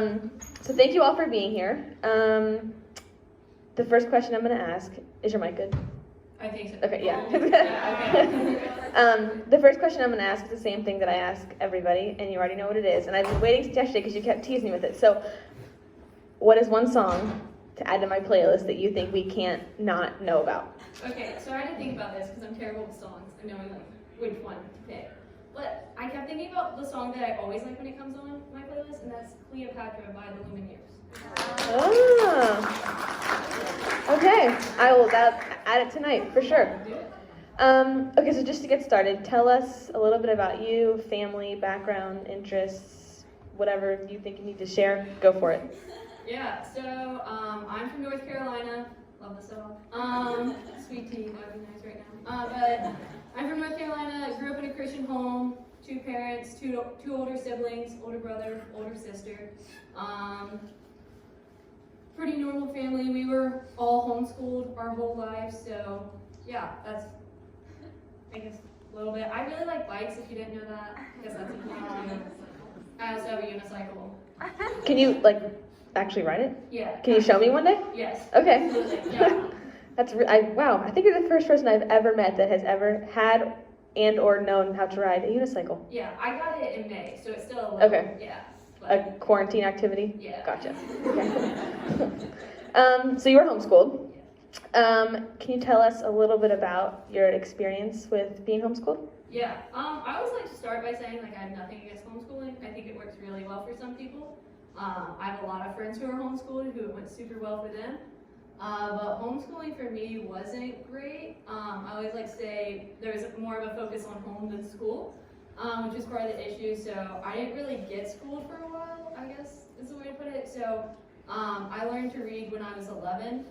So thank you all for being here. The first question I'm going to ask, is your mic good? I think so. Okay, yeah. Okay. The first question I'm going to ask is the same thing that I ask everybody, and you already know what it is. And I've been waiting since yesterday because you kept teasing me with it. So what is one song to add to my playlist that you think we can't not know about? Okay, so I had to think about this because I'm terrible with songs and knowing like which one to pick. But I kept thinking about the song that I always like when it comes on my playlist, and that's Cleopatra by the Lumineers. Oh. Okay, I will add it tonight for sure. Okay, so just to get started, tell us a little bit about you, family, background, interests, whatever you think you need to share. Go for it. Yeah, so I'm from North Carolina. Love the song. Sweet tea, that would be nice right now. But I'm from North Carolina. I grew up in a Christian home. 2 parents, two older siblings, older brother, older sister. Pretty normal family. We were all homeschooled our whole lives, so yeah, that's, I guess, a little bit. I really like bikes, if you didn't know that. I guess that's a thing too. I also have a unicycle. Can you, actually ride it? Yeah. Can you show me one day? Yes. Okay. Absolutely. Yeah. Wow, I think you're the first person I've ever met that has ever had and or known how to ride a unicycle. Yeah, I got it in May, so it's still a little, Okay. Yeah. A quarantine activity? Yeah. Gotcha. Okay. So you were homeschooled. Can you tell us a little bit about your experience with being homeschooled? Yeah. I always like to start by saying I have nothing against homeschooling. I think it works really well for some people. I have a lot of friends who are homeschooled who it went super well for them. But homeschooling for me wasn't great. I always like to say there was more of a focus on home than school, which was part of the issue. So I didn't really get schooled for a while, I guess is the way to put it. So I learned to read when I was 11,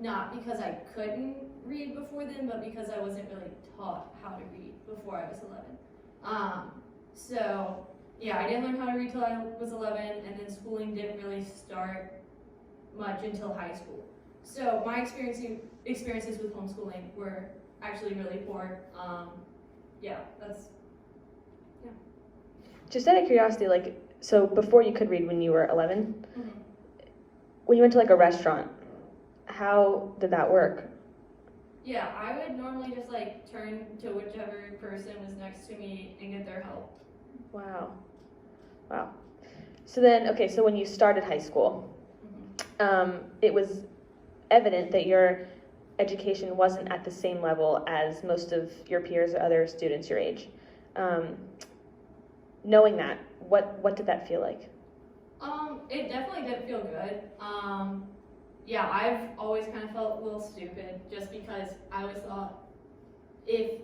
not because I couldn't read before then, but because I wasn't really taught how to read before I was 11. So yeah, I didn't learn how to read till I was 11, and then schooling didn't really start much until high school. So my experiences with homeschooling were actually really poor. Just out of curiosity, so before you could read when you were 11, Mm-hmm. when you went to a restaurant, how did that work? Yeah, I would normally just turn to whichever person was next to me and get their help. Wow. So then, okay, so when you started high school, it was evident that your education wasn't at the same level as most of your peers or other students your age. Knowing that, what did that feel like? It definitely didn't feel good. Yeah, I've always kind of felt a little stupid just because I always thought if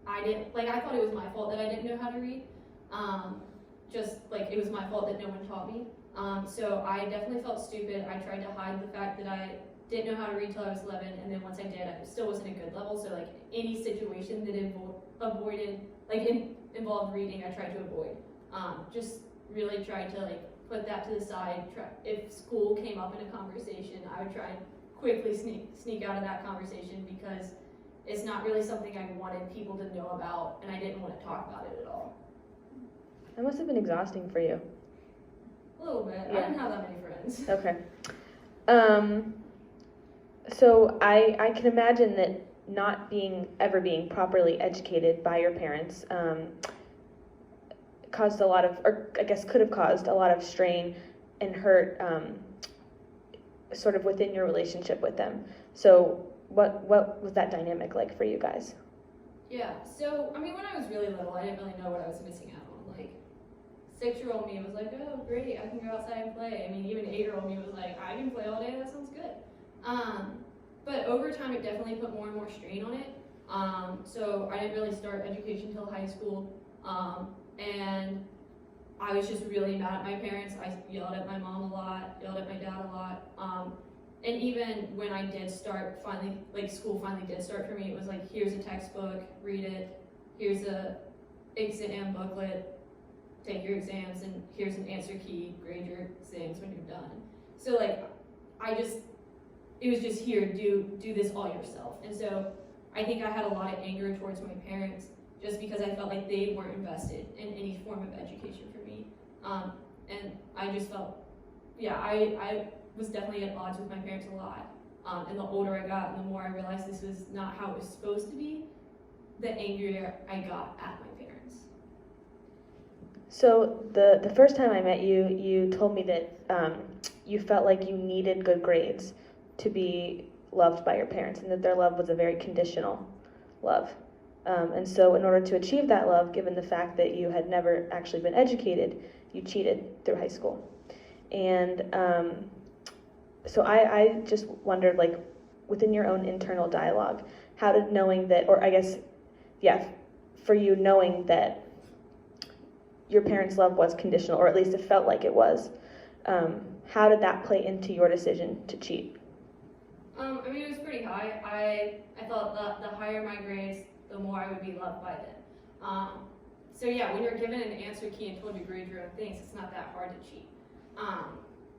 I didn't, I thought it was my fault that I didn't know how to read. It was my fault that no one taught me. So I definitely felt stupid. I tried to hide the fact that I didn't know how to read till I was 11, and then once I did, I still wasn't a good level. So any situation that involved reading, I tried to avoid. Just really tried to put that to the side. If school came up in a conversation, I would try and quickly sneak out of that conversation because it's not really something I wanted people to know about, and I didn't want to talk about it at all. That must have been exhausting for you. A little bit. Yeah. I didn't have that many friends. Okay. So I can imagine that not ever being properly educated by your parents caused a lot of, or I guess could have caused a lot of strain and hurt sort of within your relationship with them. So what was that dynamic like for you guys? Yeah, so when I was really little, I didn't really know what I was missing out on. 6-year-old me was like, oh great, I can go outside and play. Even 8-year-old me was like, I can play all day, that sounds good. But over time it definitely put more and more strain on it. So I didn't really start education till high school. And I was just really mad at my parents. I yelled at my mom a lot, yelled at my dad a lot. And even when I did start school finally did start for me, it was here's a textbook, read it, here's a exam booklet, take your exams, and here's an answer key, grade your exams when you're done. So it was just here, do this all yourself. And so I think I had a lot of anger towards my parents just because I felt like they weren't invested in any form of education for me. and I just felt, I was definitely at odds with my parents a lot. And the older I got and the more I realized this was not how it was supposed to be, the angrier I got at my parents. So the first time I met you, you told me that you felt like you needed good grades to be loved by your parents, and that their love was a very conditional love. And so in order to achieve that love, given the fact that you had never actually been educated, you cheated through high school. And so I just wondered, like, within your own internal dialogue, how did knowing that, or I guess, for you knowing that your parents' love was conditional, or at least it felt like it was, how did that play into your decision to cheat? I mean, it was pretty high. I thought the higher my grades, the more I would be loved by them. So yeah, when you're given an answer key and told you grade your own things, it's not that hard to cheat.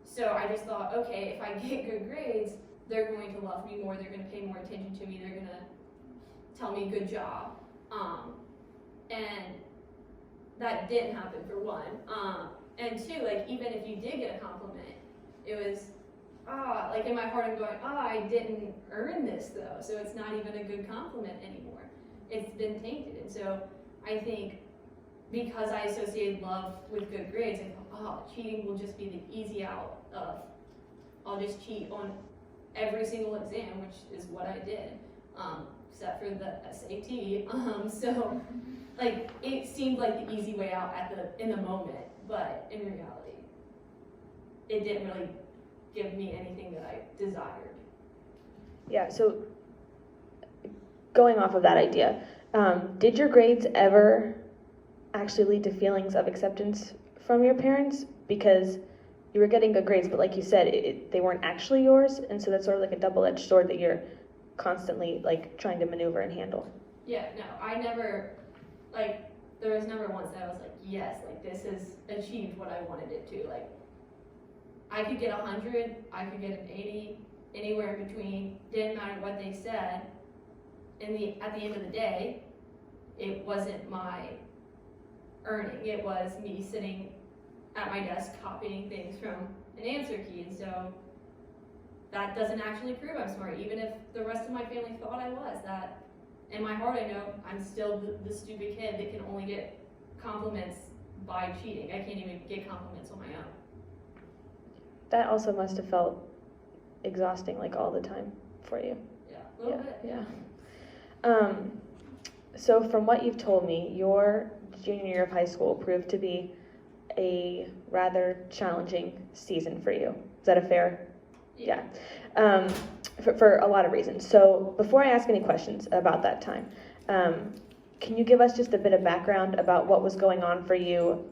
So I just thought, okay, if I get good grades, they're going to love me more, they're going to pay more attention to me, they're going to tell me good job. And that didn't happen, for one. And two, like, even if you did get a compliment, it was, like in my heart I'm going, I didn't earn this though, so it's not even a good compliment anymore. It's been tainted. And so I think because I associated love with good grades, I thought, cheating will just be the easy out of, I'll just cheat on every single exam, which is what I did, except for the SAT. So like, it seemed like the easy way out in the moment, but in reality, it didn't really give me anything that I desired. Yeah, so going off of that idea, did your grades ever actually lead to feelings of acceptance from your parents? Because you were getting good grades, but like you said, they weren't actually yours, and so that's sort of like a double-edged sword that you're constantly like trying to maneuver and handle. Yeah, no, I never, like, there was never once that I was like, yes, like, this has achieved what I wanted it to. Like, I could get 100, I could get an 80, anywhere in between, didn't matter what they said. At the end of the day, it wasn't my earning, it was me sitting at my desk copying things from an answer key, and so that doesn't actually prove I'm smart, even if the rest of my family thought I was. That in my heart I know I'm still the stupid kid that can only get compliments by cheating. I can't even get compliments on my own. That also must have felt exhausting, like, all the time for you. Yeah, a little bit. Yeah. So from what you've told me, your junior year of high school proved to be a rather challenging season for you. Is that a fair? Yeah. For a lot of reasons. So before I ask any questions about that time, can you give us just a bit of background about what was going on for you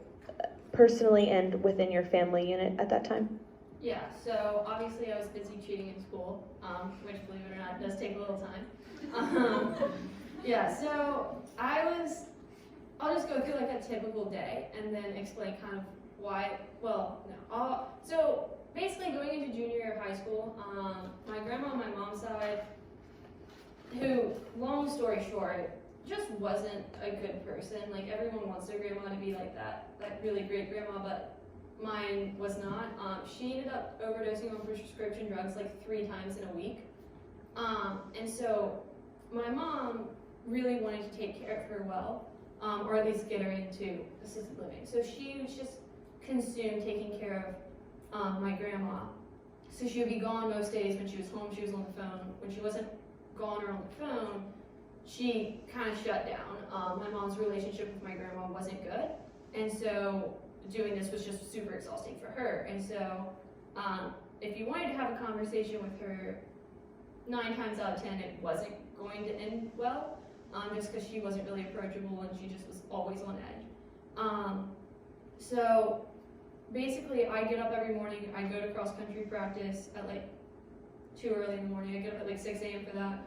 personally and within your family unit at that time? Yeah, so obviously I was busy cheating in school, which, believe it or not, does take a little time. So I'll just go through like a typical day and then explain kind of why, so basically going into junior year of high school, my grandma on my mom's side, who, long story short, just wasn't a good person. Like, everyone wants their grandma to be like that really great grandma, but mine was not. She ended up overdosing on prescription drugs like 3 times in a week. And so my mom really wanted to take care of her well, or at least get her into assisted living. So she was just consumed taking care of my grandma. So she would be gone most days. When she was home, she was on the phone. When she wasn't gone or on the phone, she kind of shut down. My mom's relationship with my grandma wasn't good, and so doing this was just super exhausting for her. And so if you wanted to have a conversation with her, 9 times out of 10 it wasn't going to end well, just because she wasn't really approachable and she just was always on edge. So basically I get up every morning, I go to cross country practice at like too early in the morning. I get up at like 6 a.m. for that,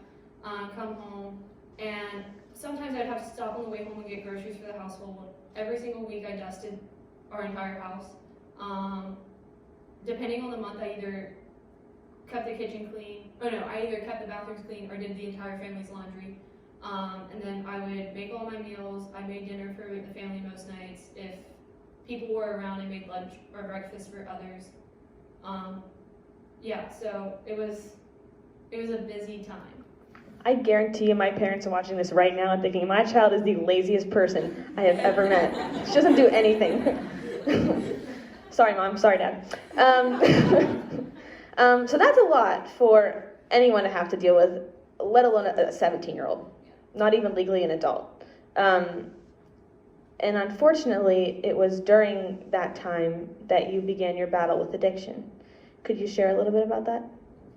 come home, and sometimes I'd have to stop on the way home and get groceries for the household. Every single week I dusted our entire house. Depending on the month, I either kept the kitchen clean, I either kept the bathrooms clean or did the entire family's laundry. And then I would make all my meals. I made dinner for the family most nights. If people were around and made lunch or breakfast for others. Yeah, so it was a busy time. I guarantee you my parents are watching this right now and thinking, my child is the laziest person I have ever met. She doesn't do anything. Sorry, Mom. Sorry, Dad. So that's a lot for anyone to have to deal with, let alone a 17-year-old, not even legally an adult. And unfortunately, it was during that time that you began your battle with addiction. Could you share a little bit about that?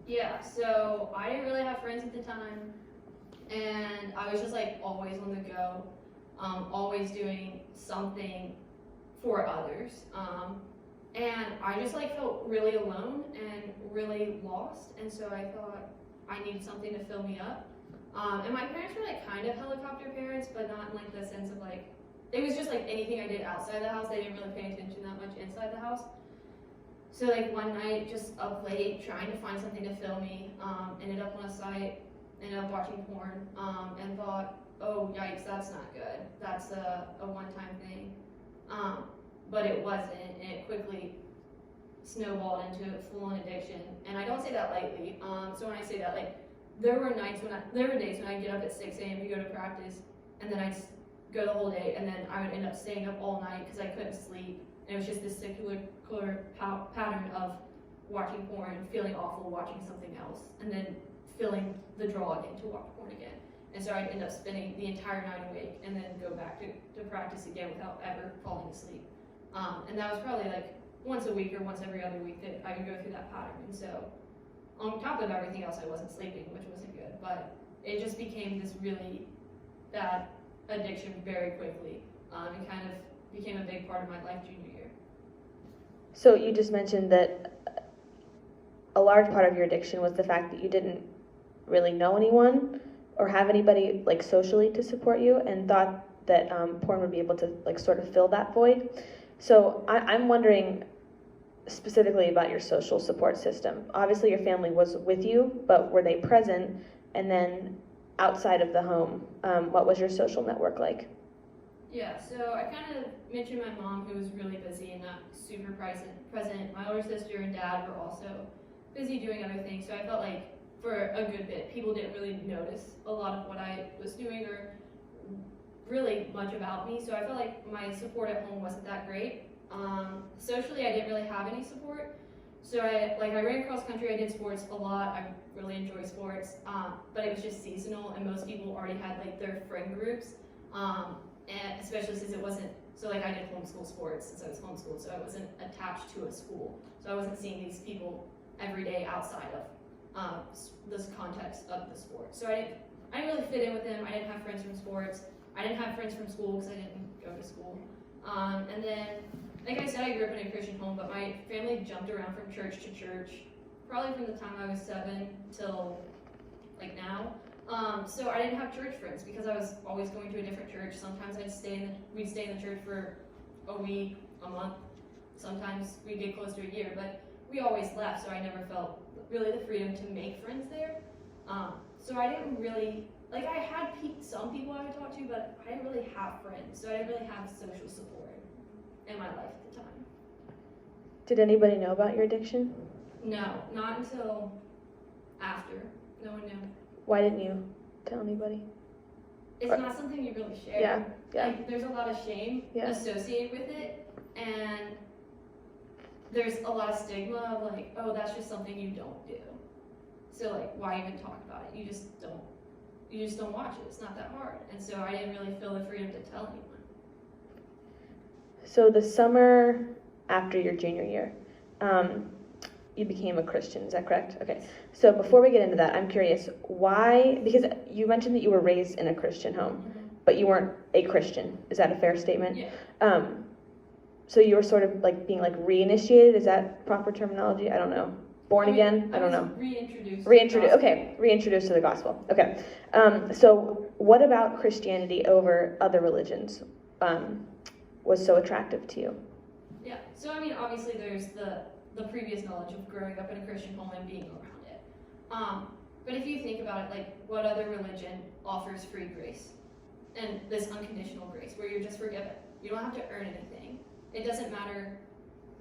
Yeah, so I didn't really have friends at the time, and I was just like always on the go, always doing something for others. And I just like felt really alone and really lost, and so I thought I needed something to fill me up. And my parents were like kind of helicopter parents, but not in like the sense of like, it was just like anything I did outside the house, they didn't really pay attention that much inside the house. So like one night, just up late, trying to find something to fill me, ended up on a site, ended up watching porn, and thought, oh yikes, that's not good. That's a one-time thing. But it wasn't, and it quickly snowballed into a full-on addiction. And I don't say that lightly. So when I say that, like, there were days when I'd get up at 6 a.m. to go to practice, and then I'd go the whole day, and then I would end up staying up all night because I couldn't sleep. And it was just this circular pattern of watching porn, feeling awful, watching something else, and then feeling the draw again to watch porn again. And so I'd end up spending the entire night awake and then go back to practice again without ever falling asleep. And that was probably like once a week or once every other week that I would go through that pattern. And so on top of everything else, I wasn't sleeping, which wasn't good, but it just became this really bad addiction very quickly. It kind of became a big part of my life junior year. So you just mentioned that a large part of your addiction was the fact that you didn't really know anyone or have anybody like socially to support you, and thought that porn would be able to like sort of fill that void. So I'm wondering specifically about your social support system. Obviously your family was with you, but were they present? And then outside of the home, what was your social network like? Yeah, so I kind of mentioned my mom, who was really busy and not super present. My older sister and dad were also busy doing other things, so I felt like for a good bit, people didn't really notice a lot of what I was doing or really much about me, so I felt like my support at home wasn't that great. Socially, I didn't really have any support, so I ran cross country, I did sports a lot, I really enjoy sports, but it was just seasonal, and most people already had like their friend groups, and especially since it wasn't, so like I did homeschool sports since I was homeschooled, so I wasn't attached to a school, so I wasn't seeing these people every day outside of this context of the sport. So I didn't really fit in with them. I didn't have friends from sports. I didn't have friends from school because I didn't go to school. And then, like I said, I grew up in a Christian home, but my family jumped around from church to church, probably from the time I was 7 till like now. So I didn't have church friends because I was always going to a different church. Sometimes we'd stay in the church for a week, a month. Sometimes we'd get close to a year, but we always left, so I never felt really the freedom to make friends there. So I didn't really, like I had some people I would talk to, but I didn't really have friends, so I didn't really have social support in my life at the time. Did anybody know about your addiction? No, not until after. No one knew. Why didn't you tell anybody? It's not something you really share. Yeah. Like there's a lot of shame associated with it, and there's a lot of stigma of like, oh, that's just something you don't do. So like, why even talk about it? You just don't watch it. It's not that hard. And so I didn't really feel the freedom to tell anyone. So the summer after your junior year, you became a Christian, is that correct? Okay. So before we get into that, I'm curious, why, because you mentioned that you were raised in a Christian home, but you weren't a Christian. Is that a fair statement? Yeah. So you were sort of like being like reinitiated, is that proper terminology? I don't know. Born again? I don't know. Reintroduced to the gospel. Okay. So what about Christianity over other religions was so attractive to you? Yeah. So I mean, obviously there's the previous knowledge of growing up in a Christian home and being around it. But if you think about it, like what other religion offers free grace and this unconditional grace where you're just forgiven? You don't have to earn anything. It doesn't matter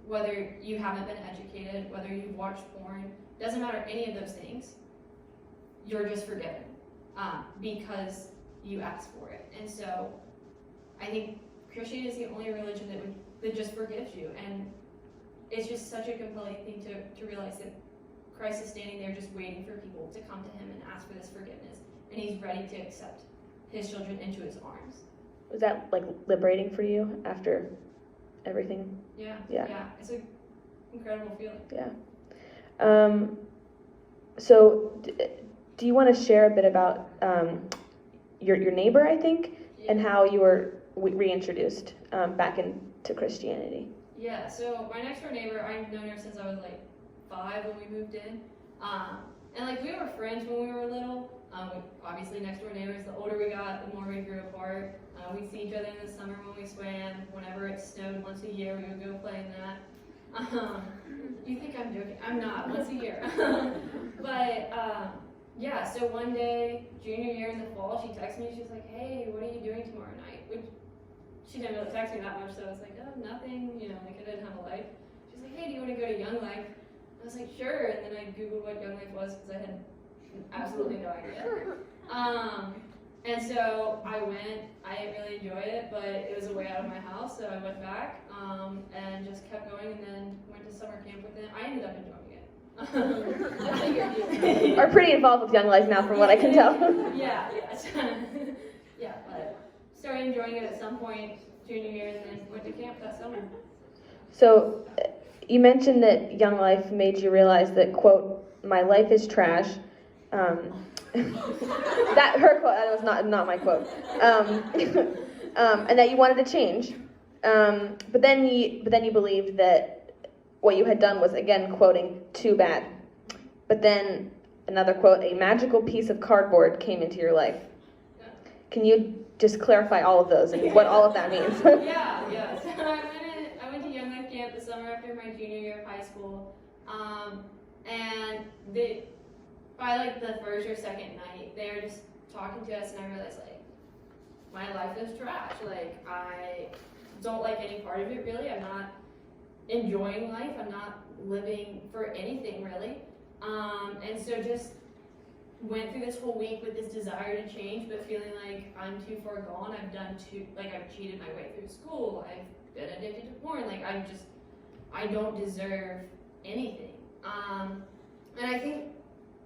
whether you haven't been educated, whether you've watched porn, doesn't matter any of those things. You're just forgiven because you asked for it. And so I think Christianity is the only religion that just forgives you. And it's just such a compelling thing to realize that Christ is standing there just waiting for people to come to him and ask for this forgiveness. And he's ready to accept his children into his arms. Was that like liberating for you after everything? Yeah. It's an incredible feeling. Yeah. So do you want to share a bit about your neighbor, I think, and how you were reintroduced back into Christianity? Yeah, so my next door neighbor, I've known her since I was like 5 when we moved in. And like we were friends when we were little. Obviously next door neighbors, the older we got, the more we grew apart. We'd see each other in the summer when we swam. Whenever it snowed once a year, we would go play in that. You think I'm joking? I'm not, once a year. But yeah, so one day, junior year in the fall, she texted me, she was like, hey, what are you doing tomorrow night? Which she didn't really text me that much, so I was like, oh, nothing, like I didn't have a life. She was like, hey, do you want to go to Young Life? I was like, sure, and then I Googled what Young Life was because I had absolutely no idea. And so I went. I didn't really enjoy it, but it was a way out of my house, so I went back and just kept going, and then went to summer camp with them. I ended up enjoying it. Are pretty involved with Young Life now, from what I can tell. Yeah, but started enjoying it at some point junior year, and then went to camp that summer. So you mentioned that Young Life made you realize that, quote, my life is trash. That her quote, that was not my quote. And that you wanted to change. But then you believed that what you had done was, again, quoting, too bad. But then another quote, a magical piece of cardboard came into your life. Can you just clarify all of those and what all of that means? Yeah. So I went to Young Life camp the summer after my junior year of high school. And by like the first or second night, they were just talking to us, and I realized like my life is trash. Like I don't like any part of it really. I'm not enjoying life. I'm not living for anything really. And so just went through this whole week with this desire to change, but feeling like I'm too far gone. I've cheated my way through school. I've been addicted to porn. Like I don't deserve anything. And I think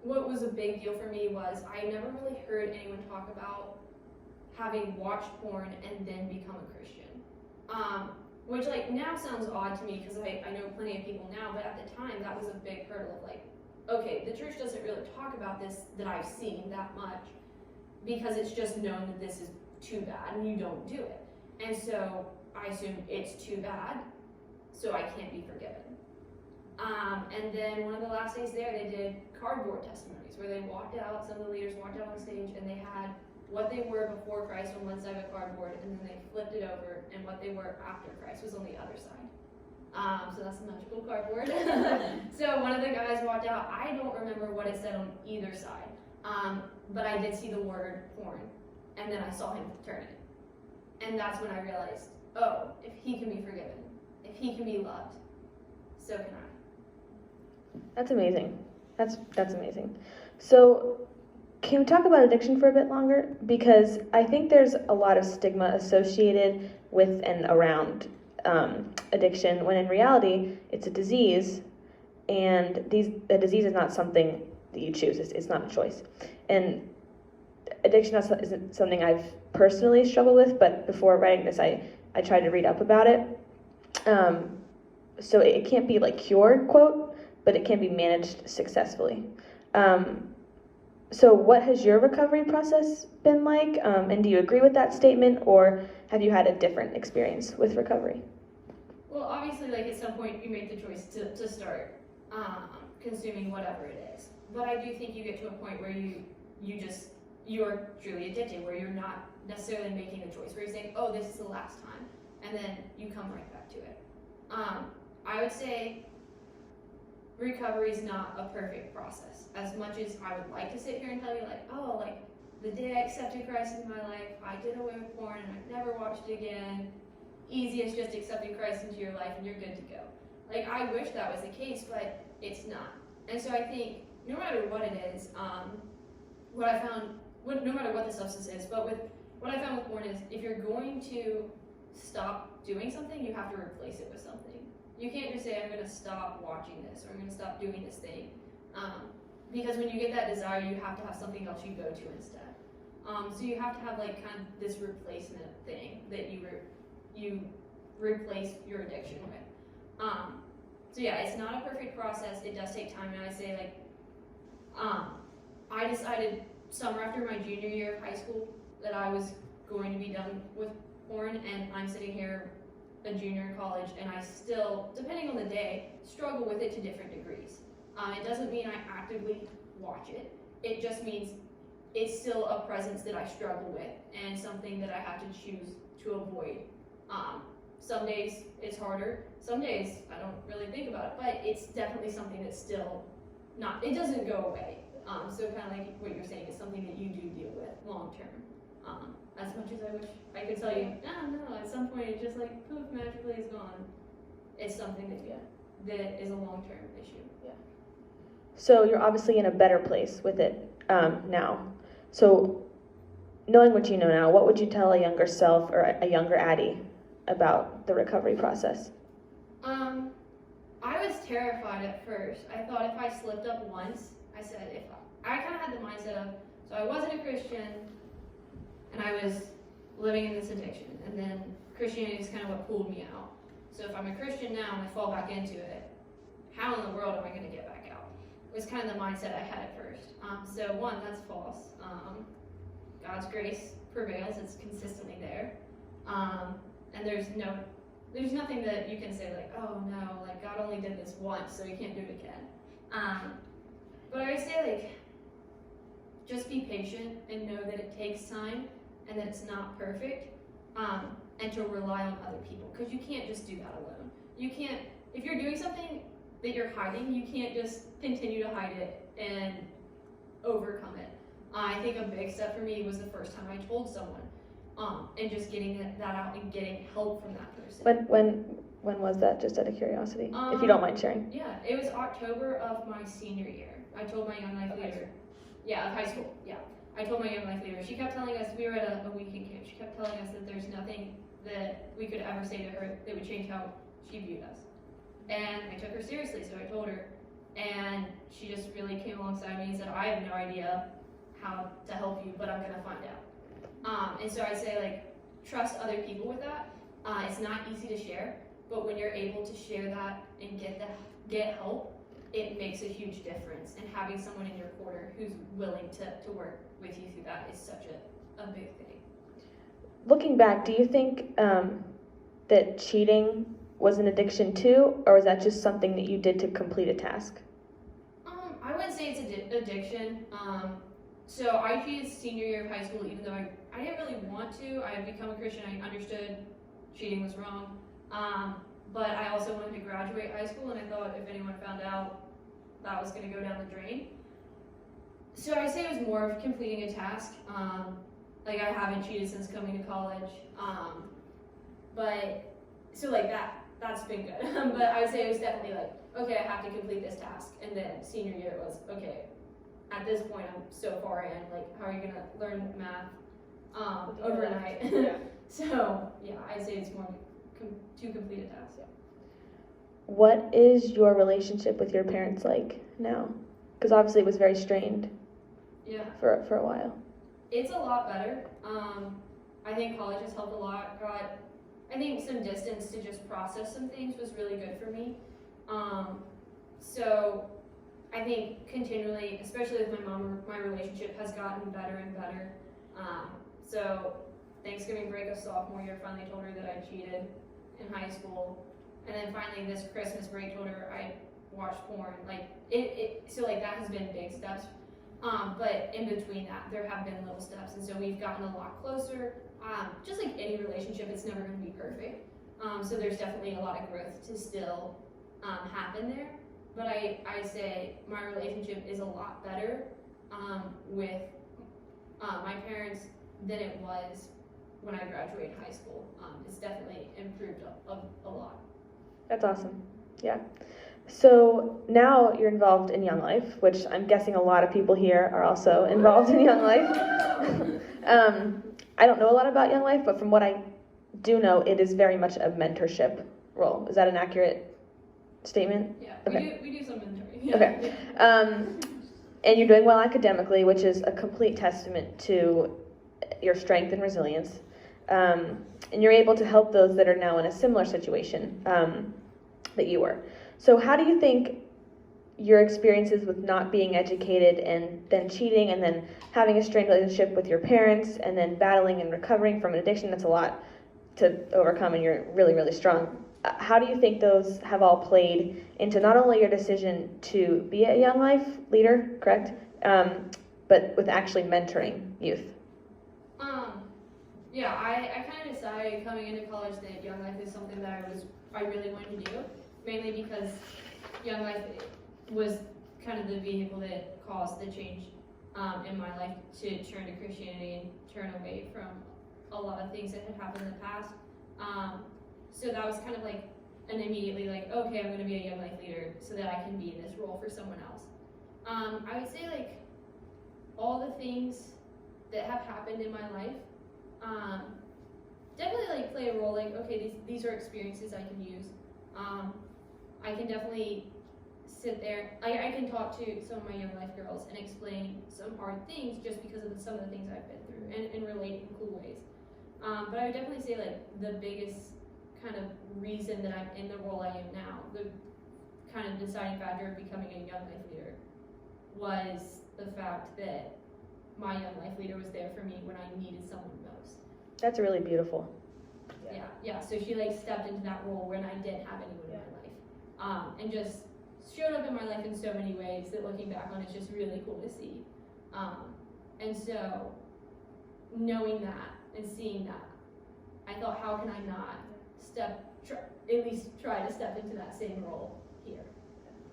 what was a big deal for me was I never really heard anyone talk about having watched porn and then become a Christian. Which like now sounds odd to me because I know plenty of people now, but at the time that was a big hurdle of like, okay, the church doesn't really talk about this that I've seen that much because it's just known that this is too bad and you don't do it. And so I assumed it's too bad, so I can't be forgiven. And then one of the last days there, they did cardboard testimonies where they walked out, some of the leaders walked out on stage, and they had what they were before Christ on one side of the cardboard, and then they flipped it over, and what they were after Christ was on the other side. So that's the magical cardboard. So one of the guys walked out. I don't remember what it said on either side, but I did see the word porn, and then I saw him turn it. And that's when I realized, oh, if he can be forgiven, if he can be loved, so can I. That's amazing. That's amazing. So can we talk about addiction for a bit longer? Because I think there's a lot of stigma associated with and around addiction, when in reality it's a disease, and a disease is not something that you choose. It's not a choice. And addiction isn't something I've personally struggled with, but before writing this, I tried to read up about it. So it can't be like cured, quote, but it can be managed successfully. So what has your recovery process been like? And do you agree with that statement, or have you had a different experience with recovery? Well, obviously, like at some point you make the choice to start consuming whatever it is. But I do think you get to a point where you're truly addicted, where you're not necessarily making the choice, where you're saying, oh, this is the last time, and then you come right back to it. I would say recovery is not a perfect process. As much as I would like to sit here and tell you like, oh, like the day I accepted Christ in my life, I did away with porn and I've never watched it again. easy as just accepting Christ into your life and you're good to go. Like, I wish that was the case, but it's not. And so I think no matter what it is, what I found, no matter what the substance is, but with what I found with porn is if you're going to stop doing something, you have to replace it with something. You can't just say, I'm going to stop watching this, or I'm going to stop doing this thing. Because when you get that desire, you have to have something else you go to instead. So you have to have like kind of this replacement thing that you replace your addiction with. So yeah, it's not a perfect process. It does take time, and I say like, I decided summer after my junior year of high school that I was going to be done with porn, and I'm sitting here a junior in college, and I still, depending on the day, struggle with it to different degrees. It doesn't mean I actively watch it. It just means it's still a presence that I struggle with and something that I have to choose to avoid. Some days it's harder. Some days I don't really think about it, but it's definitely something that's still not, it doesn't go away. So kind of like what you're saying is something that you do deal with long term. As much as I wish I could tell you, no, at some point it just like poof, magically is gone. It's something that is a long-term issue. Yeah. So you're obviously in a better place with it now. So knowing what you know now, what would you tell a younger self or a younger Addie about the recovery process? I was terrified at first. I thought if I slipped up once, I said if I kind of had the mindset of, so I wasn't a Christian, and I was living in this addiction, and then Christianity is kind of what pulled me out. So if I'm a Christian now and I fall back into it, how in the world am I going to get back out? It was kind of the mindset I had at first. So one, that's false. God's grace prevails; it's consistently there, and there's nothing that you can say like, oh no, like God only did this once, so He can't do it again. But I would say like, just be patient and know that it takes time and that it's not perfect, and to rely on other people, because you can't just do that alone. You can't, if you're doing something that you're hiding, you can't just continue to hide it and overcome it. I think a big step for me was the first time I told someone, and just getting that out and getting help from that person. When was that, just out of curiosity, if you don't mind sharing? Yeah, it was October of my senior year. I told my young life leader. Yeah, of high school, yeah. I told my young life leader, she kept telling us, we were at a weekend camp, she kept telling us that there's nothing that we could ever say to her that would change how she viewed us. And I took her seriously, so I told her. And she just really came alongside me and said, I have no idea how to help you, but I'm gonna find out. And so I'd say like, trust other people with that. It's not easy to share, but when you're able to share that and get help, it makes a huge difference. And having someone in your corner who's willing to work with you through that is such a big thing. Looking back, do you think that cheating was an addiction too, or was that just something that you did to complete a task? I wouldn't say it's addiction. So I cheated senior year of high school, even though I didn't really want to. I had become a Christian. I understood cheating was wrong. But I also wanted to graduate high school, and I thought if anyone found out, that was going to go down the drain. So I say it was more of completing a task. Like I haven't cheated since coming to college. But so like that's been good. But I would say it was definitely like, okay, I have to complete this task. And then senior year was, okay, at this point I'm so far in, like how are you gonna learn math overnight? Yeah. So yeah, I'd say it's more to complete a task. Yeah. What is your relationship with your parents like now? Because obviously it was very strained. Yeah. For a while. It's a lot better. I think college has helped a lot. I think some distance to just process some things was really good for me. So I think continually, especially with my mom, my relationship has gotten better and better. So Thanksgiving break of sophomore year, finally told her that I cheated in high school. And then finally this Christmas break told her I watched porn. Like so like that has been big steps. But in between that, there have been little steps. And so we've gotten a lot closer. Just like any relationship, it's never going to be perfect. So there's definitely a lot of growth to still happen there. But I say my relationship is a lot better with my parents than it was when I graduated high school. It's definitely improved a lot. That's awesome. Yeah. So now you're involved in Young Life, which I'm guessing a lot of people here are also involved in Young Life. I don't know a lot about Young Life, but from what I do know, it is very much a mentorship role. Is that an accurate statement? Yeah, okay. we do some mentoring. Yeah. Okay. And you're doing well academically, which is a complete testament to your strength and resilience. And you're able to help those that are now in a similar situation that you were. So how do you think your experiences with not being educated and then cheating and then having a strained relationship with your parents and then battling and recovering from an addiction, that's a lot to overcome, and you're really, really strong. How do you think those have all played into not only your decision to be a Young Life leader, correct, but with actually mentoring youth? Yeah, I kind of decided coming into college that Young Life is something that I really wanted to do, mainly because Young Life was kind of the vehicle that caused the change in my life to turn to Christianity and turn away from a lot of things that had happened in the past. So that was kind of like an immediately like, okay, I'm going to be a Young Life leader so that I can be in this role for someone else. I would say like all the things that have happened in my life definitely like play a role. Like, okay, these are experiences I can use. I can definitely sit there. I can talk to some of my Young Life girls and explain some hard things just because of some of the things I've been through and relate in cool ways. But I would definitely say like the biggest kind of reason that I'm in the role I am now, the kind of deciding factor of becoming a Young Life leader, was the fact that my Young Life leader was there for me when I needed someone most. That's really beautiful. Yeah. So she like stepped into that role when I didn't have anyone in my life, and just showed up in my life in so many ways that looking back on it's just really cool to see. And so knowing that and seeing that, I thought, how can I not at least try to step into that same role here?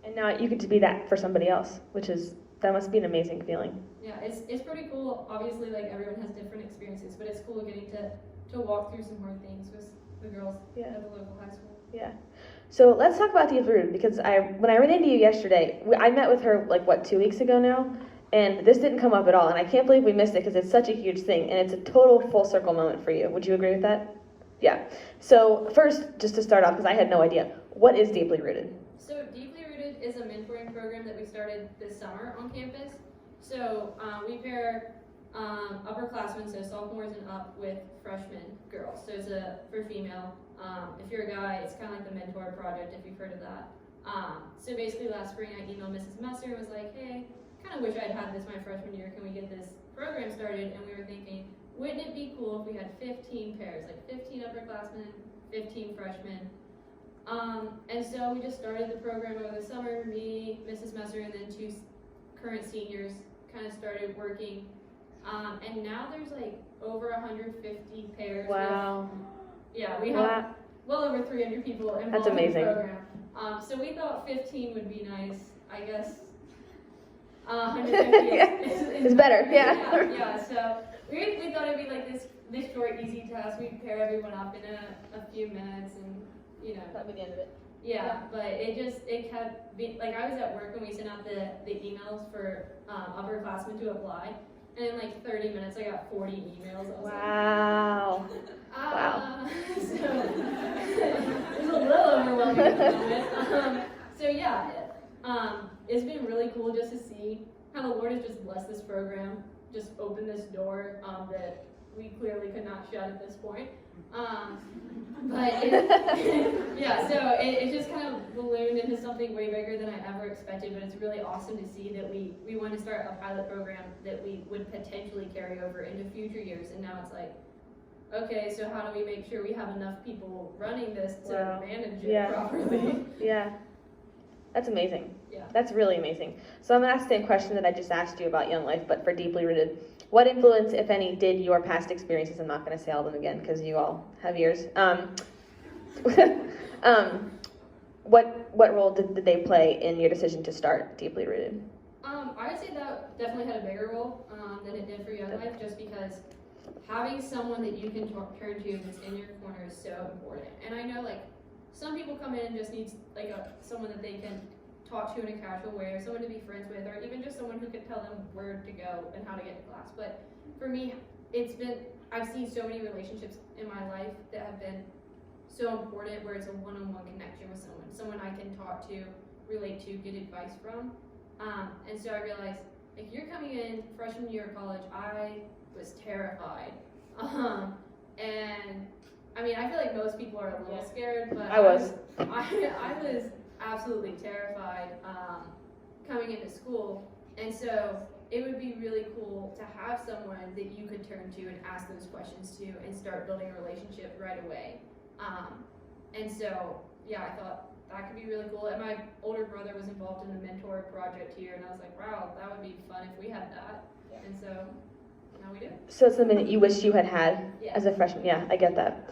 And now you get to be that for somebody else, that must be an amazing feeling. Yeah, it's pretty cool. Obviously, like everyone has different experiences, but it's cool getting to walk through some hard things with the girls at the local high school. Yeah. So let's talk about Deeply Rooted, because when I ran into you yesterday, I met with her 2 weeks ago now, and this didn't come up at all, and I can't believe we missed it because it's such a huge thing, and it's a total full circle moment for you. Would you agree with that? Yeah. So first, just to start off, because I had no idea, what is Deeply Rooted? So Deeply Rooted is a mentoring program that we started this summer on campus. So we pair upperclassmen, so sophomores and up, with freshman girls. So it's for female. If you're a guy, it's kind of like the mentor project, if you've heard of that. So basically last spring I emailed Mrs. Messer and was like, hey, kind of wish I'd had this my freshman year. Can we get this program started? And we were thinking, wouldn't it be cool if we had 15 pairs, like 15 upperclassmen, 15 freshmen? And so we just started the program over the summer. Me, Mrs. Messer, and then 2 current seniors kind of started working. And now there's like over 150 pairs. Wow. We have well over 300 people involved in the program. So we thought 15 would be nice. I guess 150 is better. Yeah. So we thought it'd be like this short, easy task. We'd pair everyone up in a few minutes, and that'd be the end of it. Yeah, but it kept being like, I was at work when we sent out the emails for upperclassmen to apply, and in like 30 minutes I got 40 emails. I was wow. wow. So it was a little overwhelming at the moment. So yeah, it's been really cool just to see how the Lord has just blessed this program, just opened this door that we clearly could not shut at this point. But so it just kind of ballooned into something way bigger than I ever expected, but it's really awesome to see that we want to start a pilot program that we would potentially carry over into future years, and now it's like, okay, so how do we make sure we have enough people running this to manage it properly? Yeah. That's amazing. Yeah. That's really amazing. So I'm going to ask the same question that I just asked you about Young Life, but for Deeply Rooted. What influence, if any, did your past experiences, I'm not going to say all of them again because you all have yours, what role did they play in your decision to start Deeply Rooted? I would say that definitely had a bigger role than it did for Young Life, just because having someone that you can turn to that's in your corner is so important. And I know like some people come in and just need like someone that they can talk to in a casual way, or someone to be friends with, or even just someone who can tell them where to go and how to get to class. But for me, I've seen so many relationships in my life that have been so important, where it's a one-on-one connection with someone I can talk to, relate to, get advice from. And so I realized, like, you're coming in freshman year of college, I was terrified. And I mean, I feel like most people are a little scared, but I was absolutely terrified coming into school. And so it would be really cool to have someone that you could turn to and ask those questions to and start building a relationship right away. And so, yeah, I thought that could be really cool. And my older brother was involved in the mentor project here, and I was like, wow, that would be fun if we had that. Yeah. And so now we do. So it's something that you wish you had as a freshman. Yeah, I get that.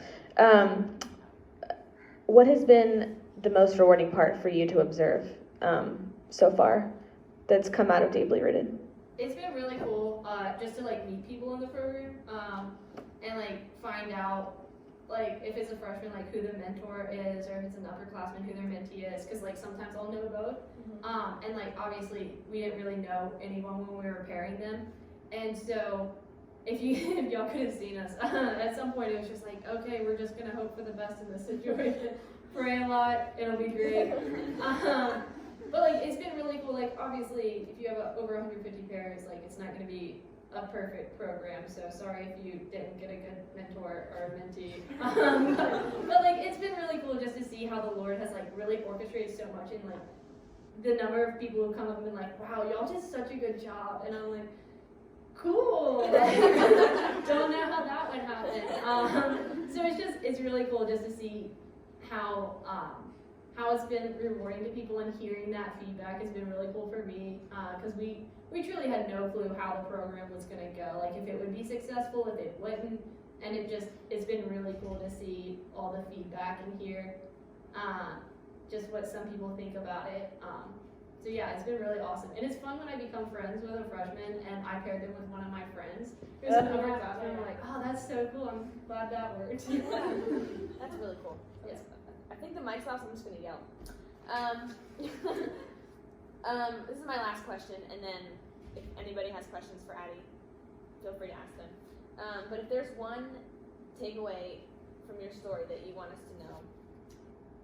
What has been the most rewarding part for you to observe so far that's come out of Deeply Rooted? It's been really cool just to like meet people in the program and like find out like if it's a freshman, like who the mentor is, or if it's an upperclassman, who their mentee is, because like sometimes I'll know both. And like obviously we didn't really know anyone when we were pairing them, and so if y'all could have seen us at some point, it was just like, okay, we're just gonna hope for the best in this situation, pray a lot, it'll be great. But like it's been really cool. Like obviously if you have over 150 pairs, like it's not gonna be a perfect program, so sorry if you didn't get a good mentor or mentee. But like it's been really cool just to see how the Lord has like really orchestrated so much, and like the number of people who come up and been like, wow, y'all did such a good job, and I'm like, cool. Don't know how that would happen. So it's really cool just to see how it's been rewarding to people, and hearing that feedback has been really cool for me, because we truly had no clue how the program was going to go, like if it would be successful, if it wouldn't, and it's been really cool to see all the feedback and hear just what some people think about it. So yeah, it's been really awesome, and it's fun when I become friends with a freshman and I paired them with one of my friends who's an upperclassman, and we're like, oh, that's so cool, I'm glad that worked. That's really cool. Yeah. I think the mic's off, so I'm just gonna yell. This is my last question, and then if anybody has questions for Addie, feel free to ask them. But if there's one takeaway from your story that you want us to know,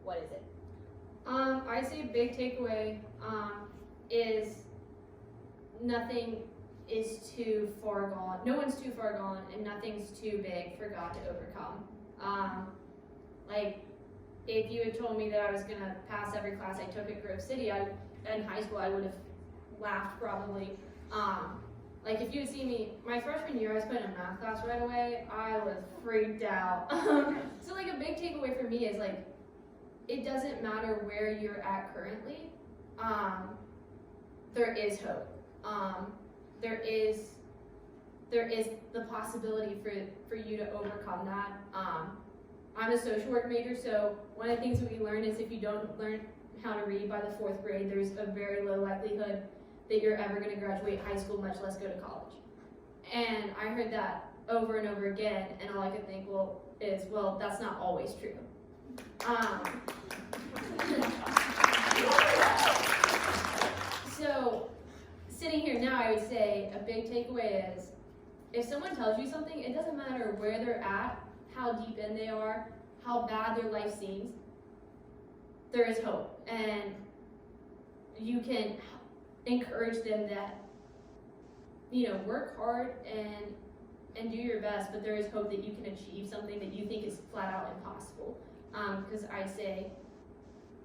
what is it? I say a big takeaway is nothing is too far gone. No one's too far gone, and nothing's too big for God to overcome. Like, if you had told me that I was going to pass every class I took at Grove City in high school, I would have laughed probably. Like, if you had seen me, my freshman year, I was put in a math class right away. I was freaked out. So, like, a big takeaway for me is, like, it doesn't matter where you're at currently. There is hope. There is the possibility for you to overcome that. I'm a social work major, so one of the things that we learn is if you don't learn how to read by the 4th grade, there's a very low likelihood that you're ever going to graduate high school, much less go to college. And I heard that over and over again, and all I could think is, that's not always true. So, sitting here now, I would say a big takeaway is, if someone tells you something, it doesn't matter where they're at, how deep in they are, how bad their life seems, there is hope. And you can encourage them that, work hard and do your best, but there is hope that you can achieve something that you think is flat out impossible. Because I say,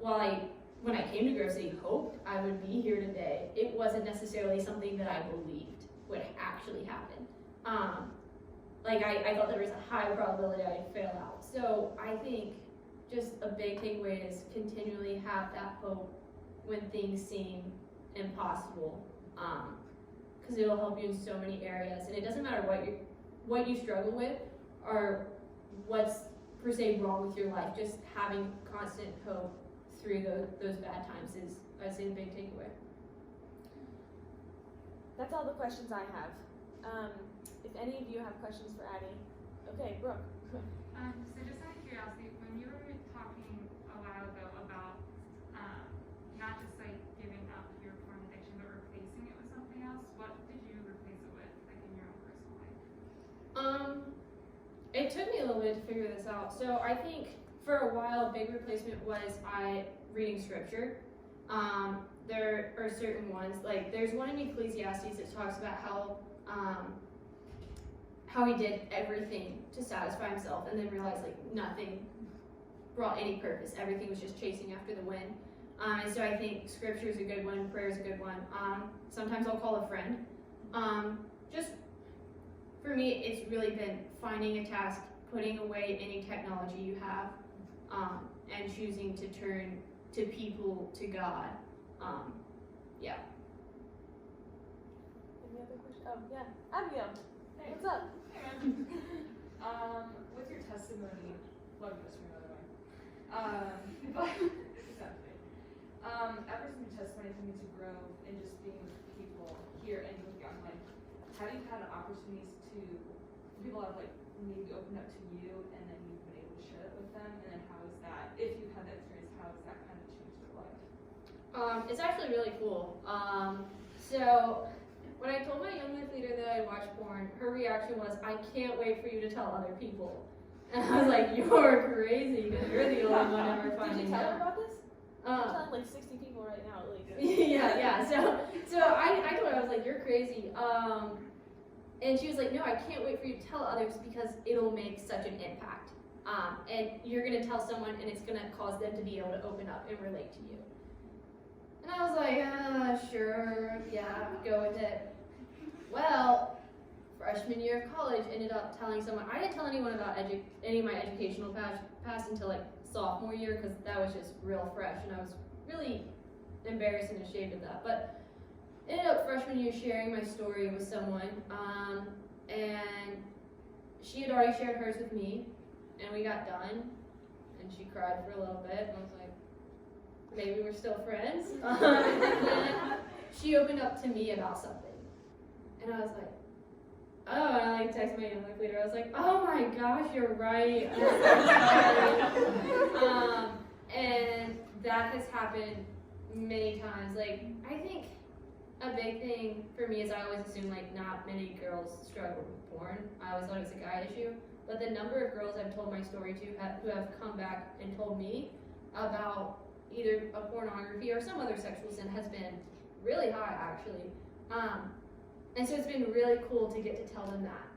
when I came to Grove City, hoped I would be here today, it wasn't necessarily something that I believed would actually happen. I thought there was a high probability I'd fail out. So I think just a big takeaway is continually have that hope when things seem impossible, because it'll help you in so many areas. And it doesn't matter what you struggle with or what's per se wrong with your life. Just having constant hope through those bad times is, I'd say, the big takeaway. That's all the questions I have. if any of you have questions for Addie, okay, Brooke. So just out of curiosity, when you were talking a while ago about not just like giving up your porn addiction, but replacing it with something else, what did you replace it with, like in your own personal life? It took me a little bit to figure this out. So I think for a while, a big replacement was reading scripture. There are certain ones, like there's one in Ecclesiastes that talks about how he did everything to satisfy himself and then realized like nothing brought any purpose. Everything was just chasing after the wind. And so I think scripture is a good one, prayer is a good one. Sometimes I'll call a friend. Just for me, it's really been finding a task, putting away any technology you have, and choosing to turn to people, to God. Yeah. Any other questions? Oh, yeah. Abigail, Hey. what's up? Hey, man. With your testimony, love your testimony, by the way. But exactly. Ever since your testimony coming to grow and just being with people here and with young, like, have you had opportunities to people have like maybe opened up to you and then you've been able to share it with them, and then how is that? If you've had that experience, how has that kind of changed your life? It's actually really cool. So when I told my young life leader that I watched porn, her reaction was, "I can't wait for you to tell other people." And I was like, "You're crazy because you're the only one ever Did finding you tell her out." about this? I'm telling like 60 people right now, at least. yeah. So I told her, I was like, "You're crazy." And she was like, "No, I can't wait for you to tell others because it'll make such an impact. And you're gonna tell someone, and it's gonna cause them to be able to open up and relate to you." And I was like, sure, yeah, go with it. Well, freshman year of college, ended up telling someone. I didn't tell anyone about any of my educational past until like sophomore year because that was just real fresh, and I was really embarrassed and ashamed of that. But ended up freshman year sharing my story with someone, and she had already shared hers with me, and we got done, and she cried for a little bit, and I was like, maybe we're still friends. And then she opened up to me about something, and I was like, oh, and I like texted my young life leader. I was like, oh my gosh, you're right. I'm so sorry. And that has happened many times. Like, I think a big thing for me is I always assumed like not many girls struggle with porn. I always thought it was a guy issue. But the number of girls I've told my story to who have come back and told me about either a pornography or some other sexual sin has been really high, actually. And so it's been really cool to get to tell them that.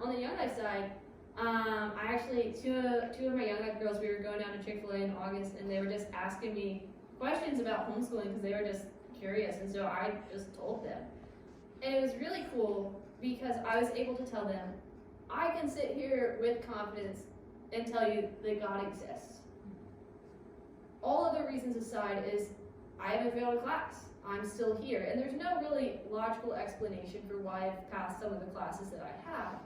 On the Young Life side, I actually, two of my Young Life girls, we were going down to Chick-fil-A in August, and they were just asking me questions about homeschooling because they were just curious, and so I just told them. And it was really cool because I was able to tell them, I can sit here with confidence and tell you that God exists. All other reasons aside is I haven't failed a class. I'm still here. And there's no really logical explanation for why I've passed some of the classes that I have,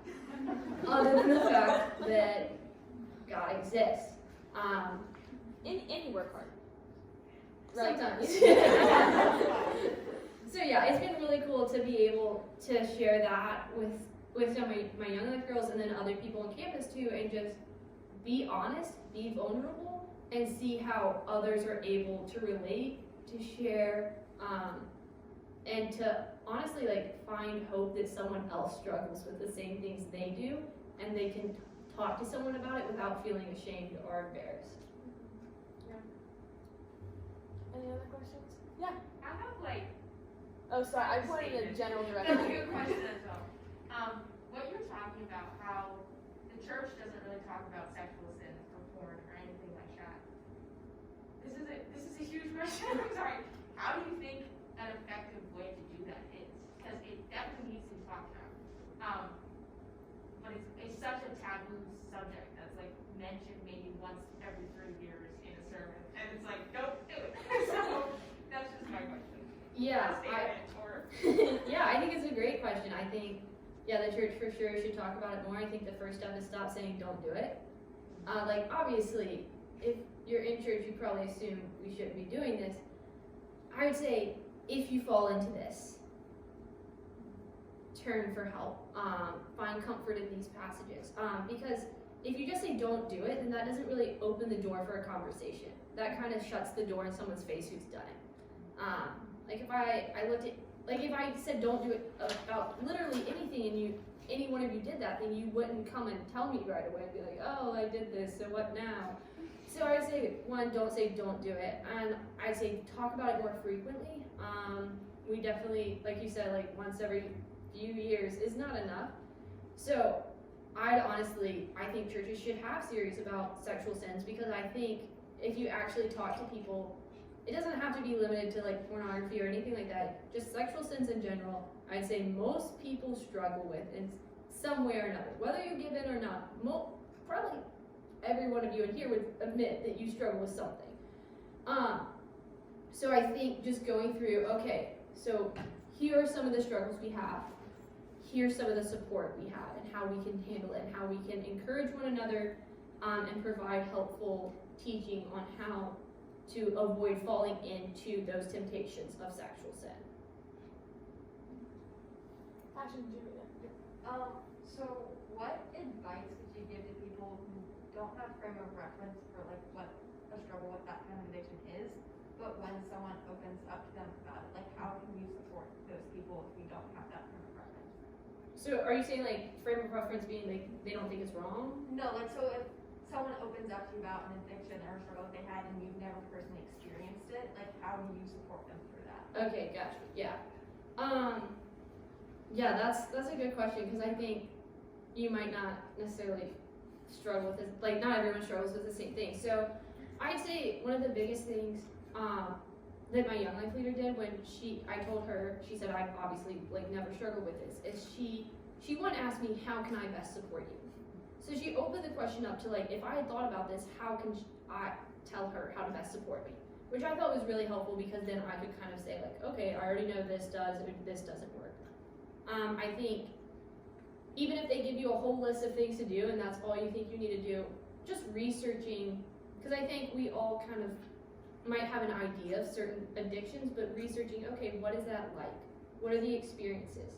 other than the fact that God exists. And you work hard. Right. Sometimes. So yeah, it's been really cool to be able to share that with some of my Young Life girls and then other people on campus too, and just be honest, be vulnerable, and see how others are able to relate, to share, and to honestly like find hope that someone else struggles with the same things they do, and they can talk to someone about it without feeling ashamed or embarrassed. Any other questions? Yeah. I have like Oh, sorry. I pointed in general that's direction. a good question as well. What you're talking about, how the church doesn't really talk about sexual sin or porn or anything like that. This is a huge question. I'm sorry. How do you think an effective way to do that is? Because it definitely needs to be talked about. But it's such a taboo subject that's like mentioned maybe once every 3 years in a sermon, and it's like, don't do it. So that's just my question. Yeah, I think it's a great question. I think, the church for sure should talk about it more. I think the first step is stop saying don't do it. Like, obviously, if you're in church, you probably assume we shouldn't be doing this. I would say, if you fall into this, turn for help, find comfort in these passages. Because if you just say don't do it, then that doesn't really open the door for a conversation. That kind of shuts the door in someone's face who's done it. Like if if I said don't do it about literally anything and any one of you did that, then you wouldn't come and tell me right away and be like, oh, I did this, so what now? So I would say, one, don't say don't do it, and I'd say talk about it more frequently. We definitely, like you said, like once every few years is not enough. So I think churches should have series about sexual sins, because I think if you actually talk to people, it doesn't have to be limited to like pornography or anything like that, just sexual sins in general, I'd say most people struggle with in some way or another, whether you give in or not. Probably every one of you in here would admit that you struggle with something. So I think just going through, okay, so here are some of the struggles we have, here's some of the support we have and how we can handle it and how we can encourage one another, and provide helpful teaching on how to avoid falling into those temptations of sexual sin. Passion, did you read it? So what advice would you give to people who don't have frame of reference for like what a struggle with that kind of addiction is, but when someone opens up to them about it, like how can you support those people if you don't have that frame of reference? So are you saying like frame of reference being like they don't think it's wrong? No, like so if someone opens up to you about an addiction or a struggle that they had and you've never personally experienced it, like how do you support them through that? Okay, gotcha. Yeah. Yeah, that's a good question, because I think you might not necessarily struggle with this. Like, not everyone struggles with the same thing. So, I'd say one of the biggest things that my Young Life leader did when I told her, she said I've obviously like never struggled with this, is she one asked me, how can I best support you? So she opened the question up to like, if I had thought about this, how can I tell her how to best support me? Which I thought was really helpful, because then I could kind of say like, okay, I already know this does or this doesn't work. I think even if they give you a whole list of things to do and that's all you think you need to do, just researching, because I think we all kind of might have an idea of certain addictions, but researching, okay, what is that like? What are the experiences?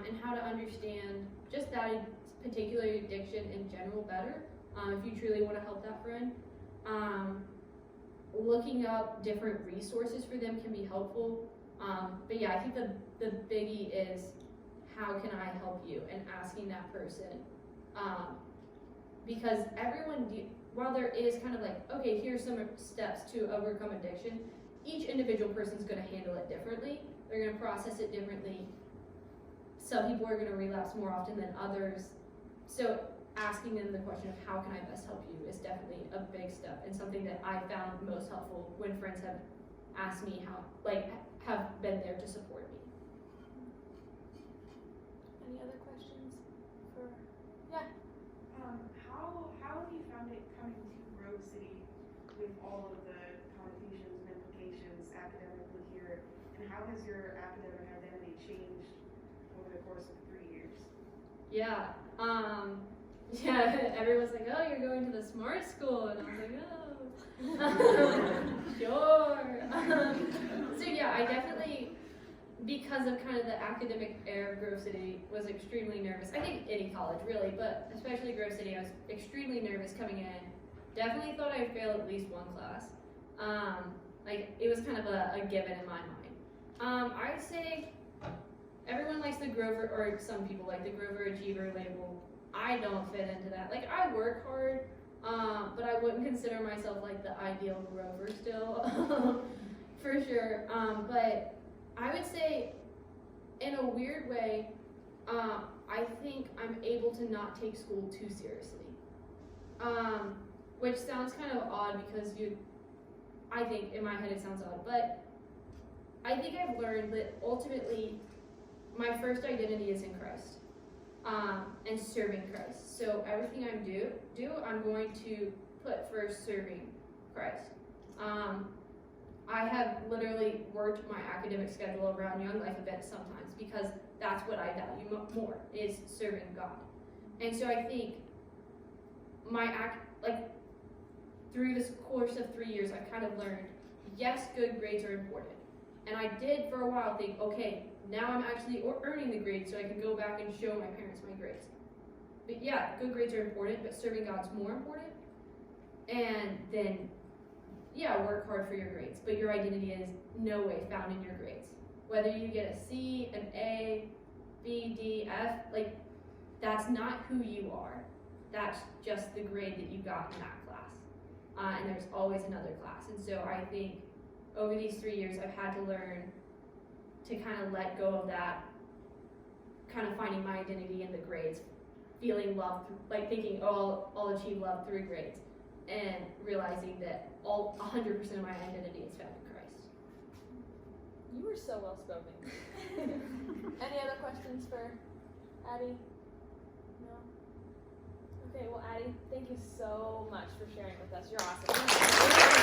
And how to understand just that particular addiction in general better, if you truly want to help that friend. Looking up different resources for them can be helpful. But yeah, I think the biggie is, how can I help you? And asking that person. Because while there is kind of like, okay, here's some steps to overcome addiction, each individual person's going to handle it differently. They're going to process it differently. Some people are going to relapse more often than others. So asking them the question of how can I best help you is definitely a big step, and something that I found most helpful when friends have asked me have been there to support me. Any other questions for? How have you found it coming to Grove City with all of the connotations and implications academically here, and how has your academic identity changed over the course of 3 years? Yeah. Yeah, everyone's like, oh, you're going to the smart school, and I was like, oh, sure. So yeah, I definitely, because of kind of the academic air of Grove City, was extremely nervous. I think any college really, but especially Grove City, I was extremely nervous coming in. Definitely thought I'd fail at least one class. Like it was kind of a given in my mind. I'd say everyone likes the Grover, or some people like the Grover Achiever label. I don't fit into that. Like, I work hard, but I wouldn't consider myself like the ideal Grover still, for sure. But I would say, in a weird way, I think I'm able to not take school too seriously. Which sounds kind of odd, because I think in my head it sounds odd, but I think I've learned that ultimately my first identity is in Christ. And serving Christ. So everything I do, I'm going to put first serving Christ. I have literally worked my academic schedule around Young Life events sometimes, because that's what I value more, is serving God. And so I think through this course of 3 years, I've kind of learned, yes, good grades are important. And I did for a while think, okay, now I'm actually earning the grades so I can go back and show my parents my grades. But yeah, good grades are important, but serving God's more important. And then, yeah, work hard for your grades, but your identity is no way found in your grades. Whether you get a C, an A, B, D, F, like, that's not who you are. That's just the grade that you got in that class. And there's always another class. And so I think over these 3 years, I've had to learn to kind of let go of that, kind of finding my identity in the grades, feeling love, like thinking, oh, I'll achieve love through grades, and realizing that 100% of my identity is found in Christ. You were so well spoken. Any other questions for Addie? No? Okay, well, Addie, thank you so much for sharing with us. You're awesome.